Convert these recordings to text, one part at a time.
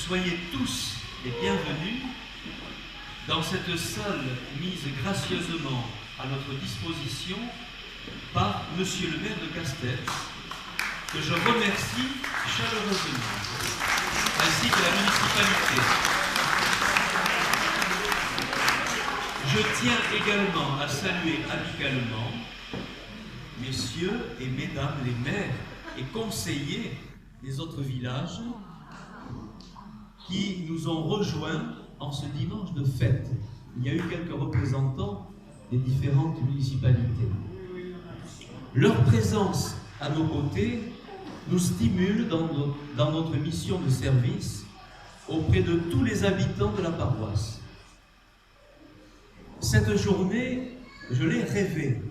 Soyez tous les bienvenus dans cette salle mise gracieusement à notre disposition par Monsieur le maire de Castres, que je remercie chaleureusement, ainsi que la municipalité. Je tiens également à saluer amicalement messieurs et mesdames les maires et conseillers des autres villages qui nous ont rejoints en ce dimanche de fête. Il y a eu quelques représentants des différentes municipalités. Leur présence à nos côtés nous stimule dans notre mission de service auprès de tous les habitants de la paroisse. Cette journée, je l'ai rêvée.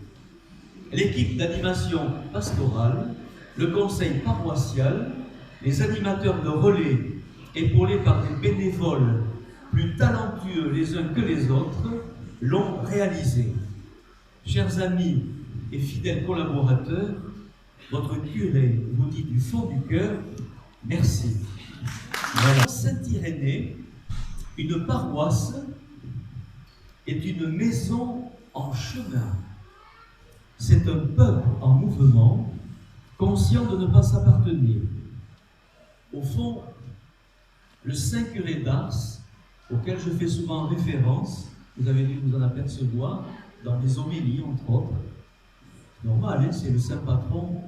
L'équipe d'animation pastorale, le conseil paroissial, les animateurs de relais, épaulés par des bénévoles plus talentueux les uns que les autres, l'ont réalisé. Chers amis et fidèles collaborateurs, votre curé vous dit du fond du cœur, merci. Voilà. Saint-Irénée, une paroisse, est une maison en chemin. C'est un peuple en mouvement, conscient de ne pas s'appartenir. Au fond, le Saint curé d'Ars, auquel je fais souvent référence, vous avez dû vous en apercevoir dans les homélies, entre autres. Normal, hein, c'est le saint patron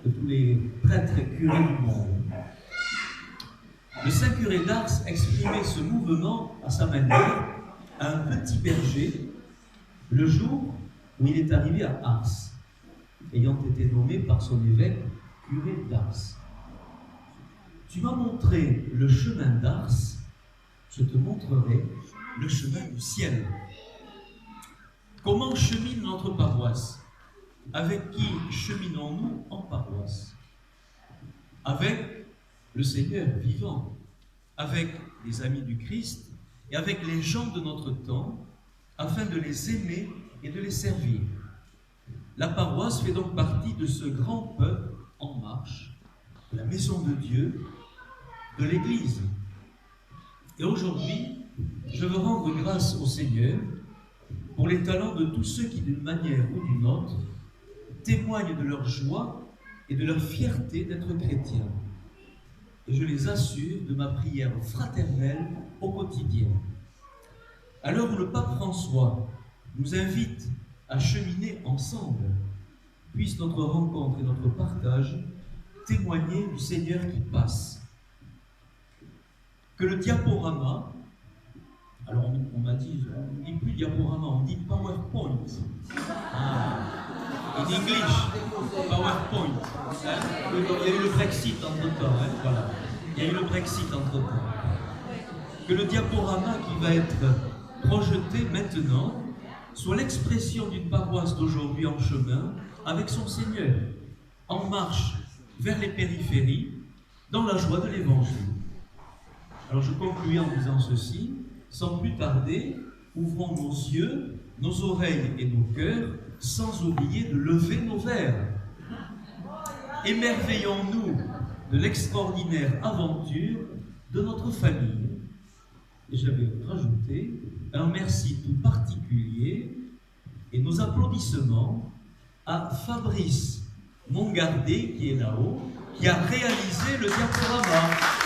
de tous les prêtres et curés du monde. Le Saint curé d'Ars exprimait ce mouvement à sa manière à un petit berger le jour où il est arrivé à Ars, ayant été nommé par son évêque curé d'Ars. Tu m'as montré le chemin d'Ars, je te montrerai le chemin du ciel. Comment chemine notre paroisse? Avec qui cheminons-nous en paroisse? Avec le Seigneur vivant, avec les amis du Christ et avec les gens de notre temps, afin de les aimer et de les servir. La paroisse fait donc partie de ce grand peuple en marche, de la maison de Dieu, de l'Église. Et aujourd'hui, je veux rendre grâce au Seigneur pour les talents de tous ceux qui, d'une manière ou d'une autre, témoignent de leur joie et de leur fierté d'être chrétiens. Et je les assure de ma prière fraternelle au quotidien. À l'heure où le pape François nous invite à cheminer ensemble, puisse notre rencontre et notre partage témoigner du Seigneur qui passe. Que le diaporama, alors on m'a dit, on ne dit plus diaporama, on dit PowerPoint. In English, PowerPoint. Hein? Il y a eu le Brexit entre-temps, hein? Voilà. Il y a eu le Brexit entre-temps. Que le diaporama qui va être projeté maintenant soit l'expression d'une paroisse d'aujourd'hui en chemin avec son Seigneur, en marche vers les périphéries, dans la joie de l'Évangile. Alors je conclus en disant ceci, sans plus tarder, ouvrons nos yeux, nos oreilles et nos cœurs, sans oublier de lever nos verres. Émerveillons-nous de l'extraordinaire aventure de notre famille. Et j'avais rajouté un merci tout particulier et nos applaudissements à Fabrice Mongardet, qui est là-haut, qui a réalisé le diaporama.